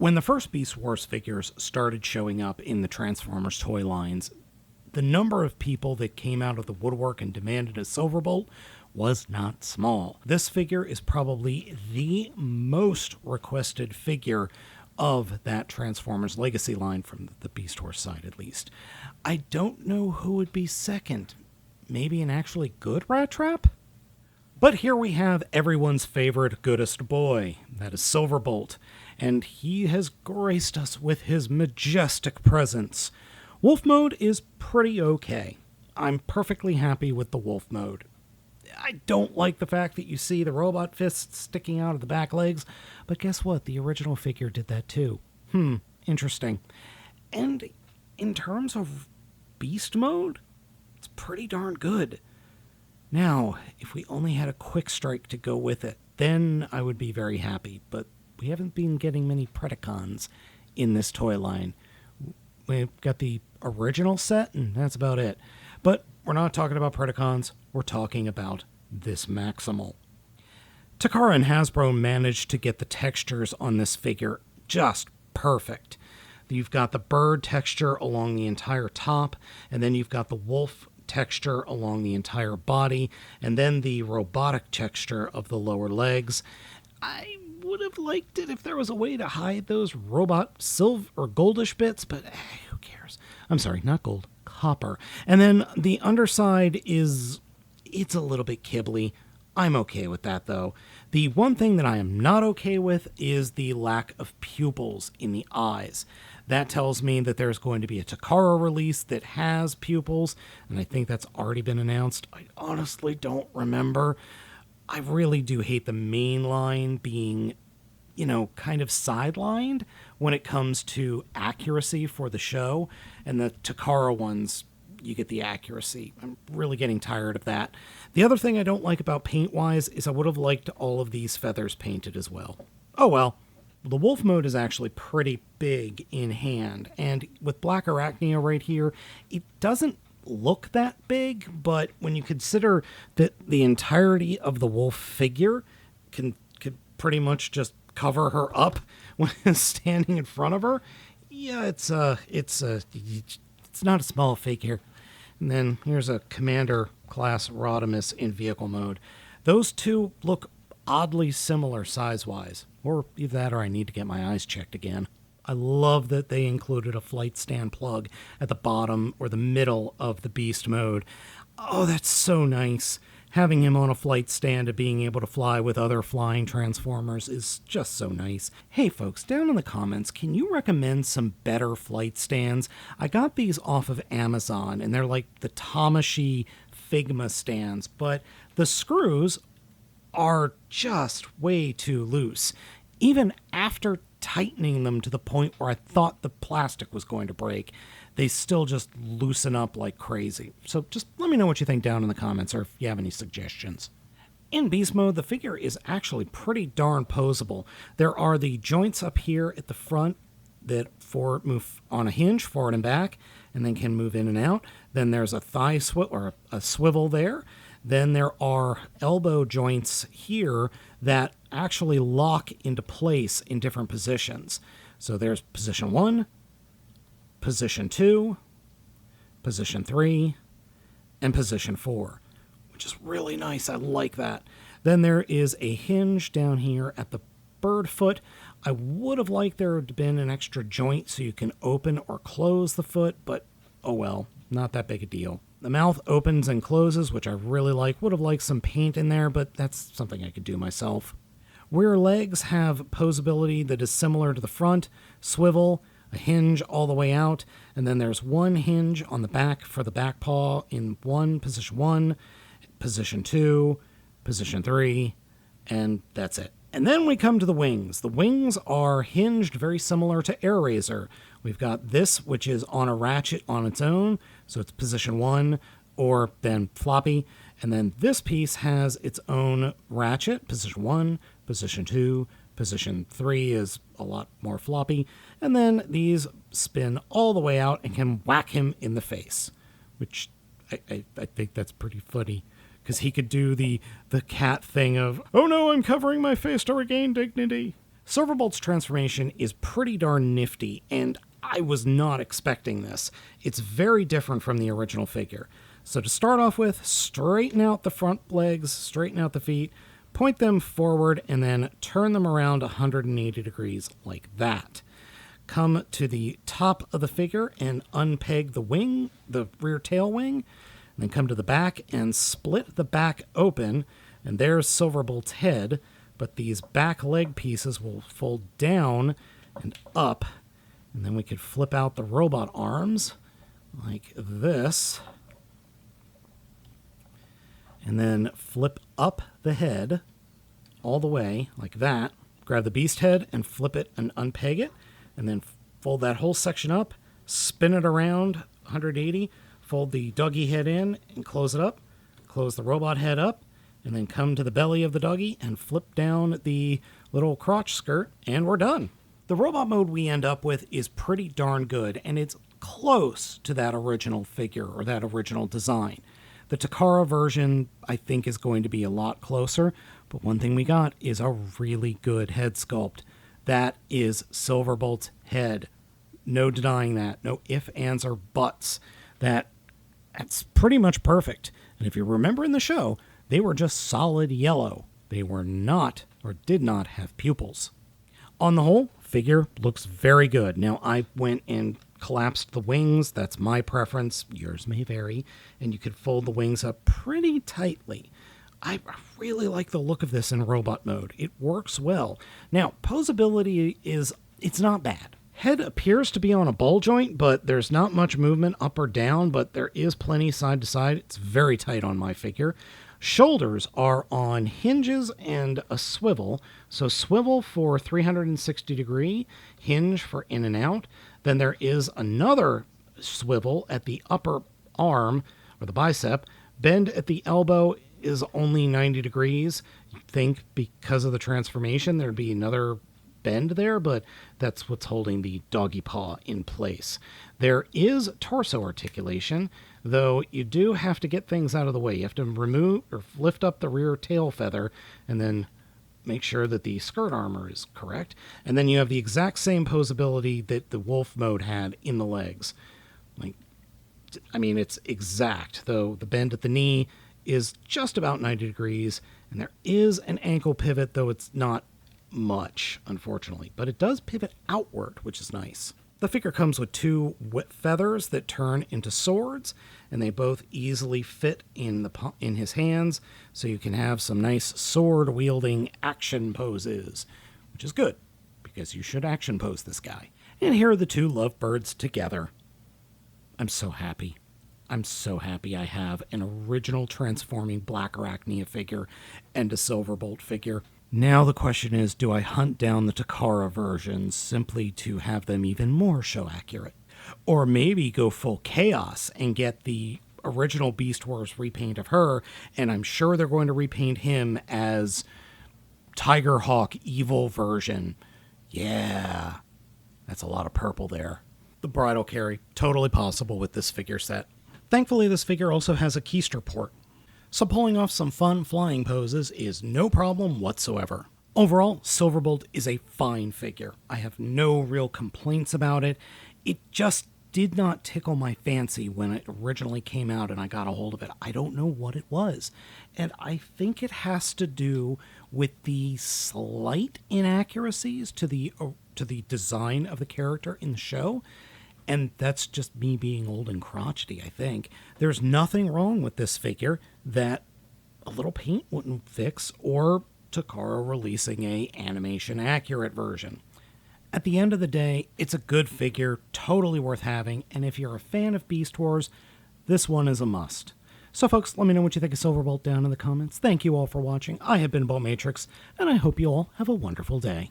When the first Beast Wars figures started showing up in the Transformers toy lines, the number of people that came out of the woodwork and demanded a Silverbolt was not small. This figure is probably the most requested figure of that Transformers Legacy line from the Beast Wars side, at least. I don't know who would be second. Maybe an actually good Rat Trap? But here we have everyone's favorite goodest boy. That is Silverbolt. And he has graced us with his majestic presence. Wolf mode is pretty okay. I'm perfectly happy with the wolf mode. I don't like the fact that you see the robot fists sticking out of the back legs, but guess what? The original figure did that too. Interesting. And in terms of beast mode, it's pretty darn good. Now, if we only had a quick strike to go with it, then I would be very happy, but we haven't been getting many Predacons in this toy line. We've got the original set, and that's about it. But we're not talking about Predacons, we're talking about this Maximal. Takara and Hasbro managed to get the textures on this figure just perfect. You've got the bird texture along the entire top, and then you've got the wolf texture along the entire body, and then the robotic texture of the lower legs. I would have liked it if there was a way to hide those robot silver or goldish bits, but who cares? I'm sorry, not gold, copper. And then the underside it's a little bit kibbly. I'm okay with that, though. The one thing that I am not okay with is the lack of pupils in the eyes. That tells me that there's going to be a Takara release that has pupils, and I think that's already been announced. I honestly don't remember. I really do hate the main line being, kind of sidelined when it comes to accuracy for the show, and the Takara ones, you get the accuracy. I'm really getting tired of that. The other thing I don't like about paint-wise is I would have liked all of these feathers painted as well. Oh well. The wolf mode is actually pretty big in hand, and with Black Arachnia right here, it doesn't look that big, but when you consider that the entirety of the wolf figure could pretty much just cover her up when standing in front of her, yeah, it's not a small figure. And then here's a Commander class Rodimus in vehicle mode. Those two look oddly similar size-wise. Or either that or I need to get my eyes checked again. I love that they included a flight stand plug at the bottom or the middle of the beast mode. Oh, that's so nice. Having him on a flight stand and being able to fly with other flying Transformers is just so nice. Hey folks, down in the comments, can you recommend some better flight stands? I got these off of Amazon, and they're like the Tamashii Figma stands, but the screws are just way too loose. Even after tightening them to the point where I thought the plastic was going to break, they still just loosen up like crazy. So just let me know what you think down in the comments, or if you have any suggestions. In beast mode, the figure is actually pretty darn posable. There are the joints up here at the front that move on a hinge forward and back, and then can move in and out. Then there's a thigh or a swivel there. Then there are elbow joints here that actually lock into place in different positions. So there's position 1, position 2, position 3, and position 4, which is really nice. I like that. Then there is a hinge down here at the bird foot. I would have liked there to have been an extra joint so you can open or close the foot, but oh well, not that big a deal. The mouth opens and closes, which I really like. Would have liked some paint in there, but that's something I could do myself. Rear legs have posability that is similar to the front, swivel, a hinge all the way out, and then there's one hinge on the back for the back paw in position 1, position 2, position 3, and that's it. And then we come to the wings. The wings are hinged very similar to AirRaiser. We've got this, which is on a ratchet on its own, so it's position 1, or then floppy. And then this piece has its own ratchet, position 1, position 2, position 3 is a lot more floppy. And then these spin all the way out and can whack him in the face, which I think that's pretty funny. Because he could do the cat thing of, oh no, I'm covering my face to regain dignity. Silverbolt's transformation is pretty darn nifty, and I was not expecting this. It's very different from the original figure. So to start off with, straighten out the front legs, straighten out the feet, point them forward, and then turn them around 180 degrees like that. Come to the top of the figure and unpeg the wing, the rear tail wing, and then come to the back and split the back open, and there's Silverbolt's head, but these back leg pieces will fold down and up, and then we could flip out the robot arms like this, and then flip up the head all the way like that. Grab the beast head and flip it and unpeg it, and then fold that whole section up, spin it around 180, fold the doggy head in and close it up, close the robot head up, and then come to the belly of the doggy and flip down the little crotch skirt, and we're done. The robot mode we end up with is pretty darn good, and it's close to that original figure or that original design. The C.F.R version, I think, is going to be a lot closer, but one thing we got is a really good head sculpt. That is Silverbolt's head. No denying that. No ifs, ands, or buts. That's pretty much perfect. And if you remember in the show, they were just solid yellow. They were not, or did not, have pupils. On the whole, figure looks very good. Now, I went and collapsed the wings. That's my preference. Yours may vary. And you could fold the wings up pretty tightly. I really like the look of this in robot mode. It works well. Now, posability it's not bad. Head appears to be on a ball joint, but there's not much movement up or down, but there is plenty side to side. It's very tight on my figure. Shoulders are on hinges and a swivel. So swivel for 360 degree, hinge for in and out. Then there is another swivel at the upper arm, or the bicep. Bend at the elbow is only 90 degrees. You'd think because of the transformation there'd be another bend there, but that's what's holding the doggy paw in place. There is torso articulation, though you do have to get things out of the way. You have to remove or lift up the rear tail feather and then make sure that the skirt armor is correct. And then you have the exact same posability that the wolf mode had in the legs. It's exact, though the bend at the knee is just about 90 degrees, and there is an ankle pivot, though it's not much, unfortunately, but it does pivot outward, which is nice. The figure comes with two feathers that turn into swords, and they both easily fit in his hands, so you can have some nice sword-wielding action poses, which is good, because you should action pose this guy. And here are the two lovebirds together. I'm so happy. I'm so happy I have an original transforming Black Arachnia figure and a Silverbolt figure. Now the question is, do I hunt down the C.F.R versions simply to have them even more show accurate? Or maybe go full chaos and get the original Beast Wars repaint of her, and I'm sure they're going to repaint him as Tiger Hawk evil version. Yeah, that's a lot of purple there. The bridal carry, totally possible with this figure set. Thankfully, this figure also has a keister port, so pulling off some fun flying poses is no problem whatsoever. Overall, Silverbolt is a fine figure. I have no real complaints about it. It just did not tickle my fancy when it originally came out and I got a hold of it. I don't know what it was. And I think it has to do with the slight inaccuracies to the design of the character in the show. And that's just me being old and crotchety, I think. There's nothing wrong with this figure that a little paint wouldn't fix, or C.F.R releasing a animation accurate version. At the end of the day, it's a good figure, totally worth having, and if you're a fan of Beast Wars, this one is a must. So folks, let me know what you think of Silverbolt down in the comments. Thank you all for watching. I have been Baltmatrix, and I hope you all have a wonderful day.